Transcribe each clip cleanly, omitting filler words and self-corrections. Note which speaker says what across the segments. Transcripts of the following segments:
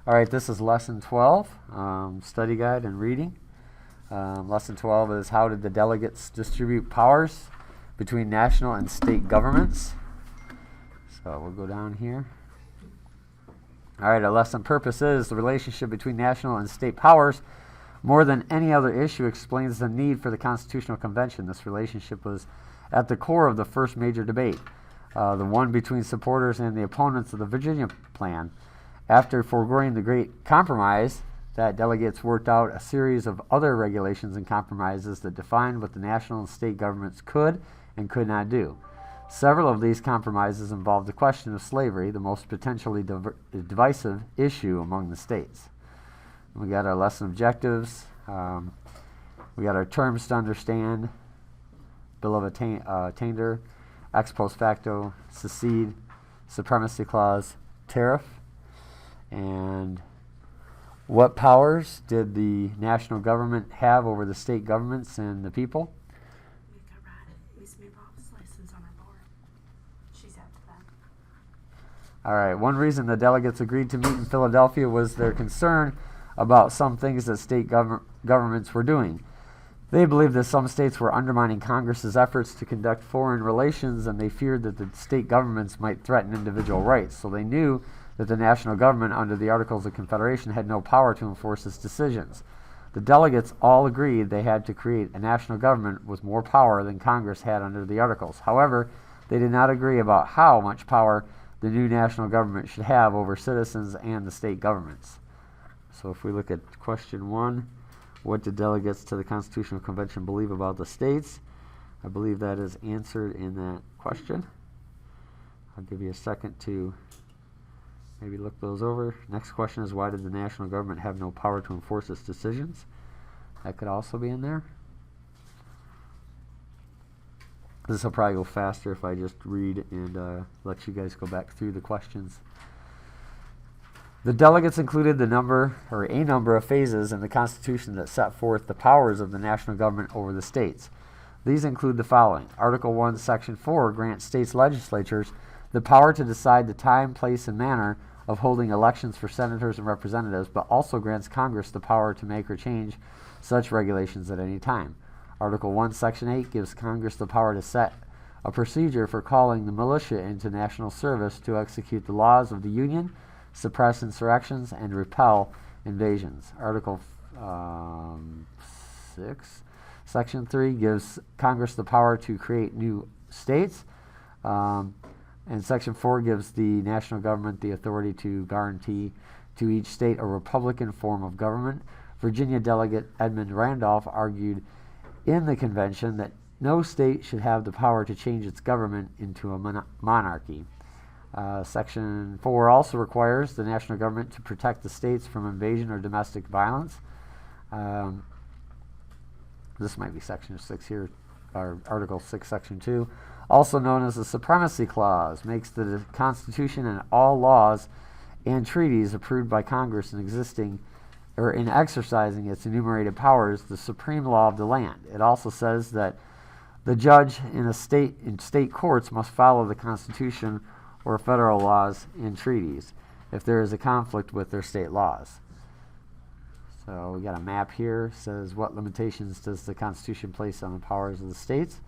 Speaker 1: All right, this is Lesson 12, study guide and reading. Lesson 12 is how did the delegates distribute powers between national and state governments. So we'll go down here. All right, our lesson purpose is the relationship between national and state powers. More than any other issue explains the need for the Constitutional Convention. This relationship was at the core of the first major debate, the one between supporters and the opponents of the Virginia Plan. After foregoing the Great Compromise, that delegates worked out a series of other regulations and compromises that defined what the national and state governments could and could not do. Several of these compromises involved the question of slavery, the most potentially divisive issue among the states. We got our lesson objectives. We got our terms to understand, Bill of Attainder, ex post facto, secede, Supremacy Clause, tariff. And what powers did the national government have over the state governments and the people?
Speaker 2: We could write it. Miss Mabob's lessons on our board. She's out to that.
Speaker 1: All right. One reason the delegates agreed to meet in Philadelphia was their concern about some things that state governments were doing. They believed that some states were undermining Congress's efforts to conduct foreign relations, and they feared that the state governments might threaten individual rights. So they knew that the national government under the Articles of Confederation had no power to enforce its decisions. The delegates all agreed they had to create a national government with more power than Congress had under the Articles. However, they did not agree about how much power the new national government should have over citizens and the state governments. So if we look at question 1, what did delegates to the Constitutional Convention believe about the states? I believe that is answered in that question. I'll give you a second to maybe look those over. Next question is, why did the national government have no power to enforce its decisions? That could also be in there. This will probably go faster if I just read and let you guys go back through the questions. The delegates included a number of phases in the Constitution that set forth the powers of the national government over the states. These include the following. Article 1, Section 4 grants states legislatures the power to decide the time, place, and manner of holding elections for senators and representatives, but also grants Congress the power to make or change such regulations at any time. Article 1, Section 8 gives Congress the power to set a procedure for calling the militia into national service to execute the laws of the Union, suppress insurrections, and repel invasions. Article 6, Section 3 gives Congress the power to create new states. And Section 4 gives the national government the authority to guarantee to each state a Republican form of government. Virginia delegate Edmund Randolph argued in the convention that no state should have the power to change its government into a monarchy. Section 4 also requires the national government to protect the states from invasion or domestic violence. This might be Section 6 here, or Article 6, Section 2. Also known as the Supremacy Clause, makes the Constitution and all laws and treaties approved by Congress in exercising its enumerated powers the supreme law of the land. It also says that the judge in state courts must follow the Constitution or federal laws and treaties if there is a conflict with their state laws. So we got a map here. It says what limitations does the Constitution place on the powers of the states?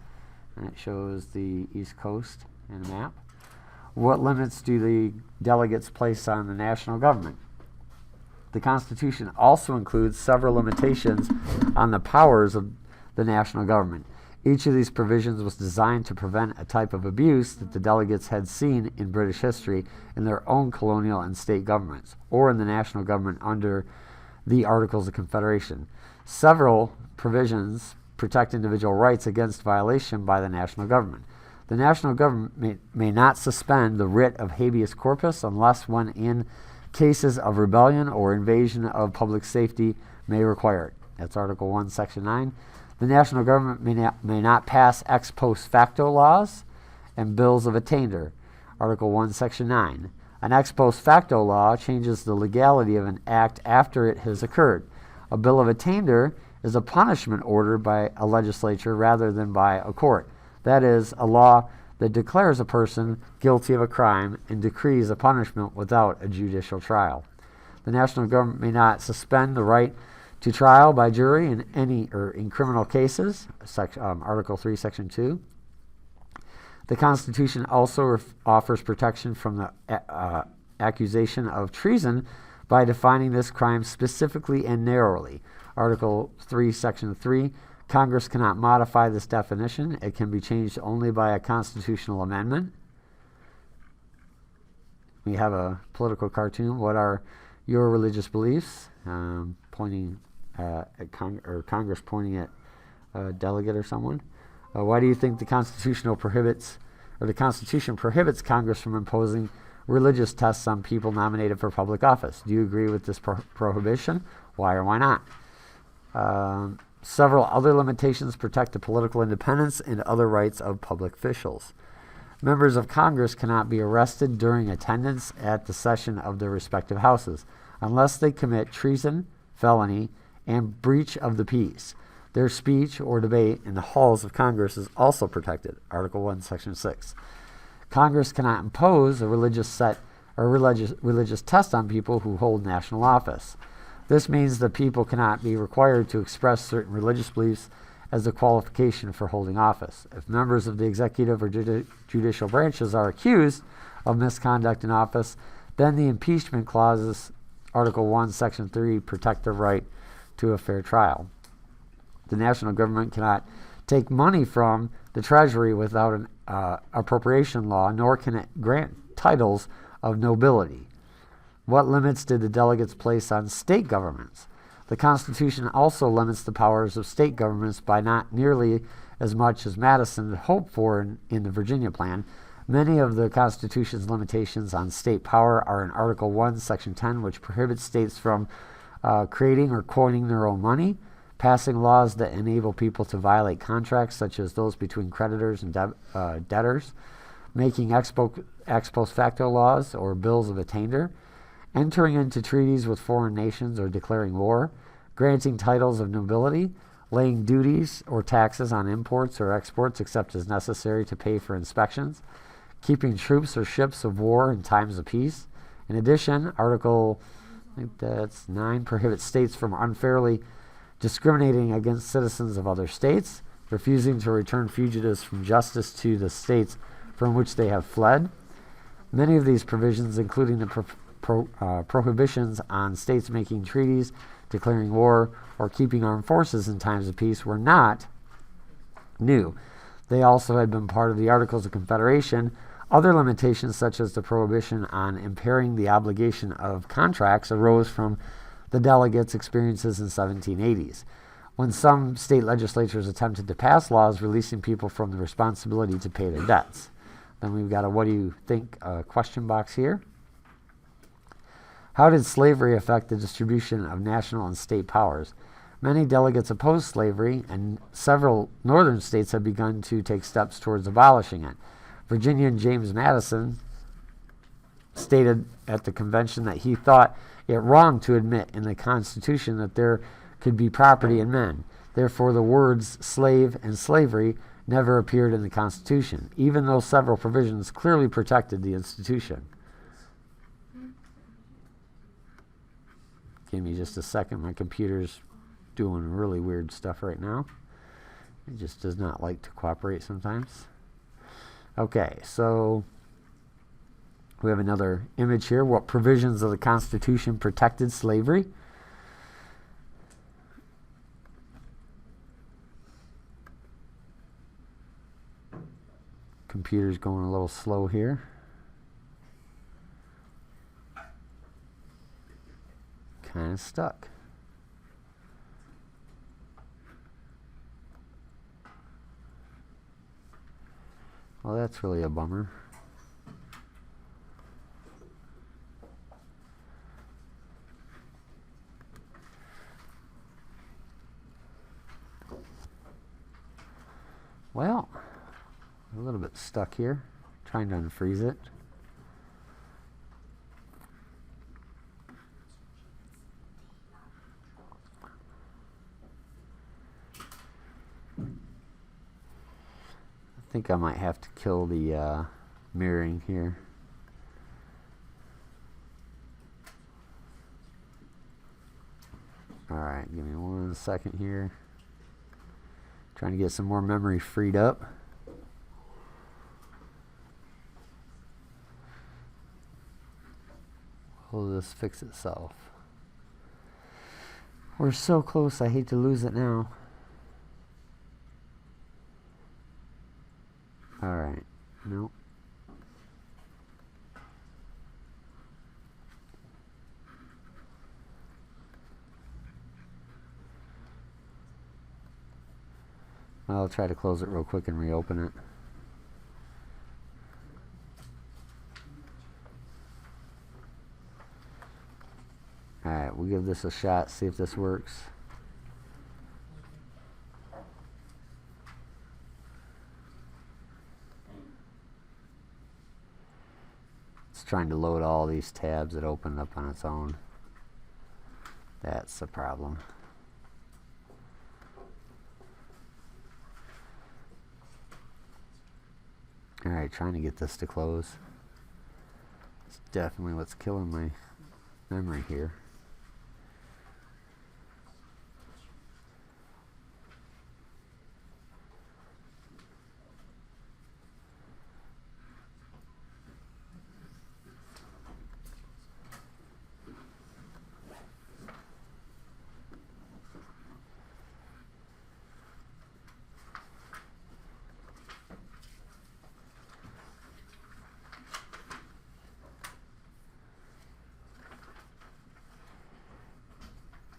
Speaker 1: And it shows the East Coast in a map. What limits do the delegates place on the national government? The Constitution also includes several limitations on the powers of the national government. Each of these provisions was designed to prevent a type of abuse that the delegates had seen in British history in their own colonial and state governments, or in the national government under the Articles of Confederation. Several provisions protect individual rights against violation by the national government. The national government may not suspend the writ of habeas corpus unless when in cases of rebellion or invasion of public safety may require it. That's Article 1, Section 9. The national government may not pass ex post facto laws and bills of attainder. Article 1, Section 9. An ex post facto law changes the legality of an act after it has occurred. A bill of attainder is a punishment order by a legislature rather than by a court. That is, a law that declares a person guilty of a crime and decrees a punishment without a judicial trial. The national government may not suspend the right to trial by jury in criminal cases, Article 3, Section 2. The Constitution also offers protection from the accusation of treason by defining this crime specifically and narrowly. Article 3, Section 3, Congress cannot modify this definition. It can be changed only by a constitutional amendment. We have a political cartoon. What are your religious beliefs? Pointing at Congress pointing at a delegate or someone. Why do you think the Constitution prohibits Congress from imposing religious tests on people nominated for public office? Do you agree with this prohibition? Why or why not? Several other limitations protect the political independence and other rights of public officials. Members of Congress cannot be arrested during attendance at the session of their respective houses unless they commit treason, felony, and breach of the peace. Their speech or debate in the halls of Congress is also protected. Article 1, Section 6. Congress cannot impose a religious test on people who hold national office. This means that people cannot be required to express certain religious beliefs as a qualification for holding office. If members of the executive or judicial branches are accused of misconduct in office, then the impeachment clauses, Article 1, Section 3, protect the right to a fair trial. The national government cannot take money from the Treasury without an appropriation law, nor can it grant titles of nobility. What limits did the delegates place on state governments? The Constitution also limits the powers of state governments by not nearly as much as Madison had hoped for in the Virginia Plan. Many of the Constitution's limitations on state power are in Article 1, Section 10, which prohibits states from creating or coining their own money, passing laws that enable people to violate contracts, such as those between creditors and debtors, making ex post facto laws or bills of attainder, entering into treaties with foreign nations or declaring war, granting titles of nobility, laying duties or taxes on imports or exports except as necessary to pay for inspections, keeping troops or ships of war in times of peace. In addition, Article 9 prohibits states from unfairly discriminating against citizens of other states, refusing to return fugitives from justice to the states from which they have fled. Many of these provisions, including the prohibitions on states making treaties, declaring war, or keeping armed forces in times of peace, were not new. They also had been part of the Articles of Confederation. Other limitations, such as the prohibition on impairing the obligation of contracts, arose from the delegates' experiences in the 1780s, when some state legislatures attempted to pass laws releasing people from the responsibility to pay their debts. Then we've got a what do you think question box here. How did slavery affect the distribution of national and state powers? Many delegates opposed slavery, and several northern states have begun to take steps towards abolishing it. Virginian James Madison stated at the convention that he thought it wrong to admit in the Constitution that there could be property in men. Therefore, the words slave and slavery never appeared in the Constitution, even though several provisions clearly protected the institution. Give me just a second. My computer's doing really weird stuff right now. It just does not like to cooperate sometimes. Okay, so we have another image here. What provisions of the Constitution protected slavery? Computer's going a little slow here. Kind of stuck. Well, that's really a bummer. Well, a little bit stuck here. Trying to unfreeze it. I think I might have to kill the mirroring here. Alright, give me 1 second here. Trying to get some more memory freed up. Will this fix itself? We're so close, I hate to lose it now. Alright, nope. I'll try to close it real quick and reopen it. Alright, we'll give this a shot, see if this works. It's trying to load all these tabs that opened up on its own. That's the problem. Alright, trying to get this to close. It's definitely what's killing my memory here.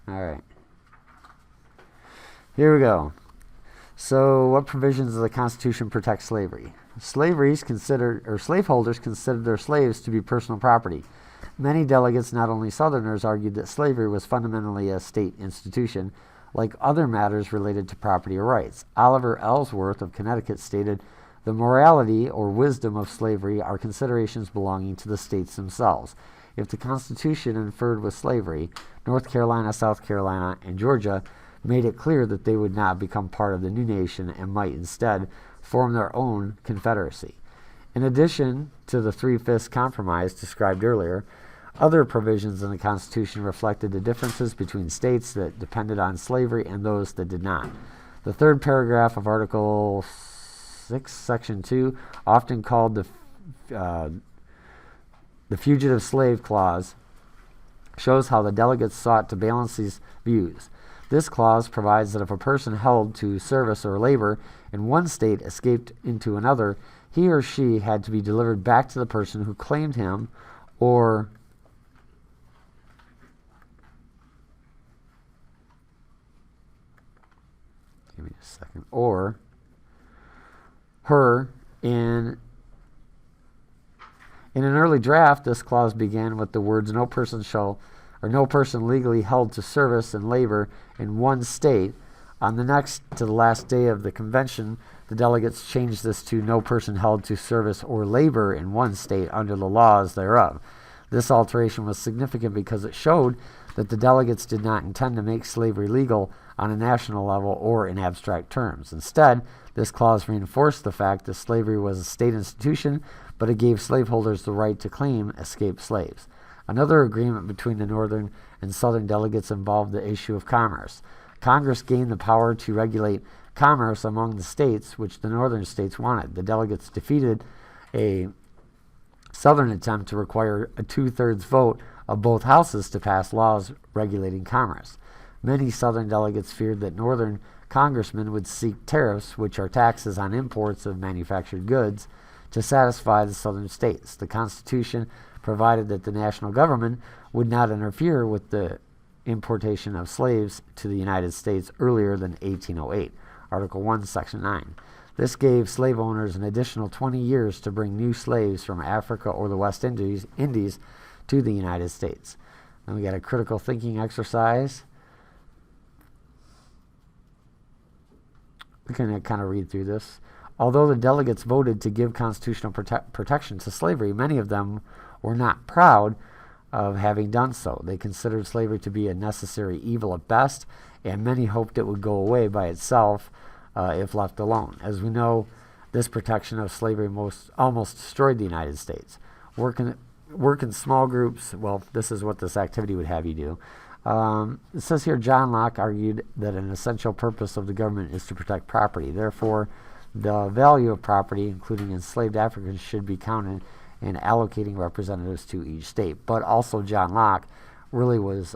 Speaker 1: Alright. Here we go. So, what provisions of the Constitution protect slavery? Slaveholders considered their slaves to be personal property. Many delegates, not only Southerners, argued that slavery was fundamentally a state institution, like other matters related to property or rights. Oliver Ellsworth of Connecticut stated, "The morality or wisdom of slavery are considerations belonging to the states themselves. If the Constitution inferred with slavery, North Carolina, South Carolina, and Georgia made it clear that they would not become part of the new nation and might instead form their own confederacy." In addition to the Three-Fifths Compromise described earlier, other provisions in the Constitution reflected the differences between states that depended on slavery and those that did not. The third paragraph of Article 6, Section 2, often called the Fugitive Slave Clause, shows how the delegates sought to balance these views. This clause provides that if a person held to service or labor in one state escaped into another, he or she had to be delivered back to the person who claimed him or give me a second, or her in an early draft. This clause began with the words, no person legally held to service and labor in one state. On the next to the last day of the convention, the delegates changed this to no person held to service or labor in one state under the laws thereof. This alteration was significant because it showed that the delegates did not intend to make slavery legal on a national level or in abstract terms. Instead, this clause reinforced the fact that slavery was a state institution, but it gave slaveholders the right to claim escaped slaves. Another agreement between the Northern and Southern delegates involved the issue of commerce. Congress gained the power to regulate commerce among the states, which the Northern states wanted. The delegates defeated a Southern attempt to require a 2/3 vote of both houses to pass laws regulating commerce. Many Southern delegates feared that Northern congressmen would seek tariffs, which are taxes on imports of manufactured goods, to satisfy the Southern states. The Constitution provided that the national government would not interfere with the importation of slaves to the United States earlier than 1808, Article 1, Section 9. This gave slave owners an additional 20 years to bring new slaves from Africa or the West Indies to the United States. Then we got a critical thinking exercise. We can kind of read through this. Although the delegates voted to give constitutional protection to slavery, many of them were not proud of having done so. They considered slavery to be a necessary evil at best, and many hoped it would go away by itself if left alone. As we know, this protection of slavery almost destroyed the United States. work in small groups. Well, this is what this activity would have you do. It says here, John Locke argued that an essential purpose of the government is to protect property. Therefore, the value of property, including enslaved Africans, should be counted in allocating representatives to each state. But also John Locke really was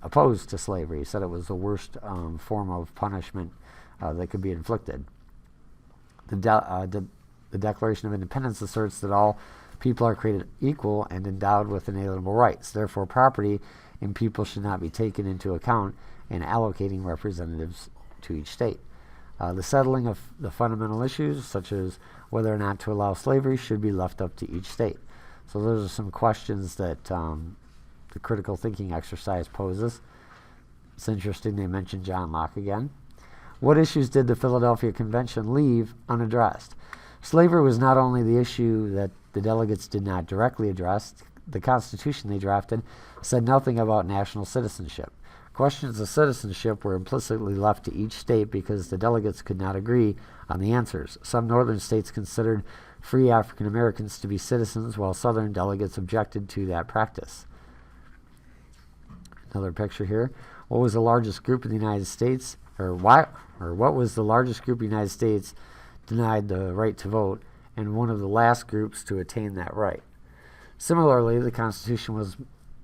Speaker 1: opposed to slavery. He said it was the worst form of punishment that could be inflicted. The Declaration of Independence asserts that all people are created equal and endowed with inalienable rights. Therefore, property and people should not be taken into account in allocating representatives to each state. The settling of the fundamental issues, such as whether or not to allow slavery, should be left up to each state. So those are some questions that the critical thinking exercise poses. It's interesting they mentioned John Locke again. What issues did the Philadelphia Convention leave unaddressed? Slavery was not only the issue that the delegates did not directly address. The Constitution they drafted said nothing about national citizenship. Questions of citizenship were implicitly left to each state because the delegates could not agree on the answers. Some northern states considered free African Americans to be citizens, while southern delegates objected to that practice. Another picture here. What was the largest group in the United States, what was the largest group in the United States denied the right to vote, and one of the last groups to attain that right? Similarly, the Constitution was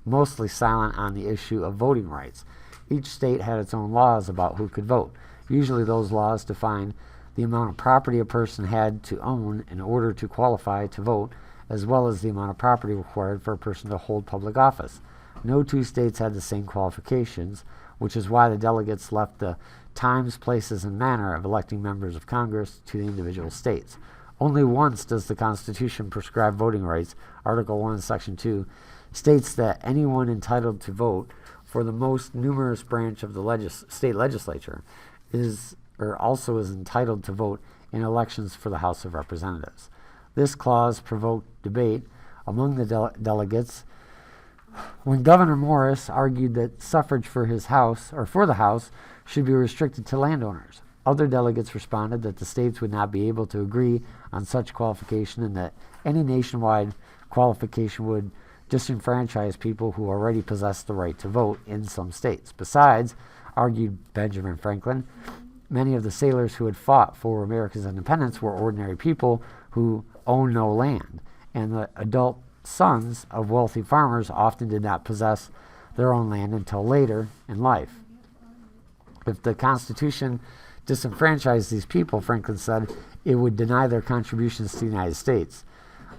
Speaker 1: mostly silent on the issue of voting rights. Each state had its own laws about who could vote. Usually those laws defined the amount of property a person had to own in order to qualify to vote, as well as the amount of property required for a person to hold public office. No two states had the same qualifications, which is why the delegates left the times, places, and manner of electing members of Congress to the individual states. Only once does the Constitution prescribe voting rights. Article 1, Section 2 states that anyone entitled to vote for the most numerous branch of the state legislature also is entitled to vote in elections for the House of Representatives. This clause provoked debate among the delegates when Governor Morris argued that suffrage for the House should be restricted to landowners. Other delegates responded that the states would not be able to agree on such qualification and that any nationwide qualification would disenfranchise people who already possessed the right to vote in some states. Besides, argued Benjamin Franklin, many of the sailors who had fought for America's independence were ordinary people who owned no land, and the adult sons of wealthy farmers often did not possess their own land until later in life. If the Constitution disenfranchised these people, Franklin said, it would deny their contributions to the United States.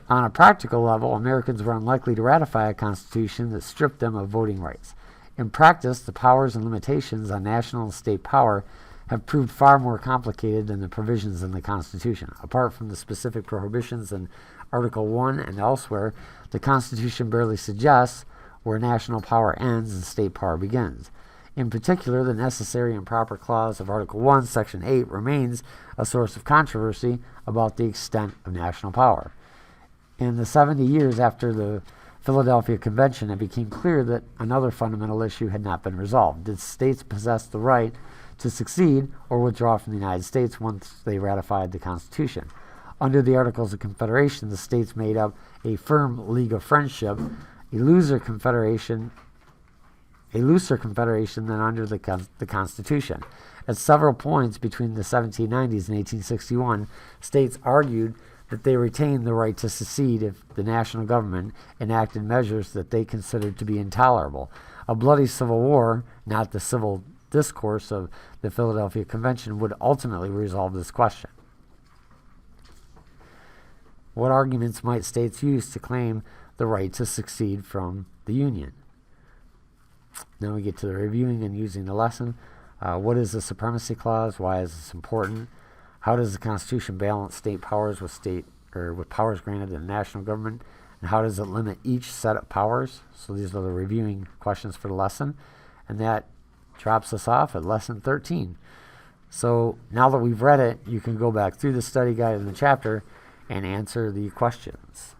Speaker 1: On a practical level, Americans were unlikely to ratify a constitution that stripped them of voting rights. In practice, the powers and limitations on national and state power have proved far more complicated than the provisions in the Constitution. Apart from the specific prohibitions in Article 1 and elsewhere, the Constitution barely suggests where national power ends and state power begins. In particular, the necessary and proper clause of Article 1, Section 8 remains a source of controversy about the extent of national power. In the 70 years after the Philadelphia Convention, it became clear that another fundamental issue had not been resolved. Did states possess the right to secede or withdraw from the United States once they ratified the Constitution? Under the Articles of Confederation, the states made up a firm league of friendship, a looser confederation than under the Constitution. At several points between the 1790s and 1861, states argued that they retained the right to secede if the national government enacted measures that they considered to be intolerable. A bloody civil war, not the civil discourse of the Philadelphia Convention, would ultimately resolve this question. What arguments might states use to claim the right to secede from the Union? Now we get to the reviewing and using the lesson. What is the Supremacy Clause? Why is this important? How does the Constitution balance state powers with powers granted to the national government? And how does it limit each set of powers? So these are the reviewing questions for the lesson. And that drops us off at lesson 13. So now that we've read it, you can go back through the study guide in the chapter and answer the questions.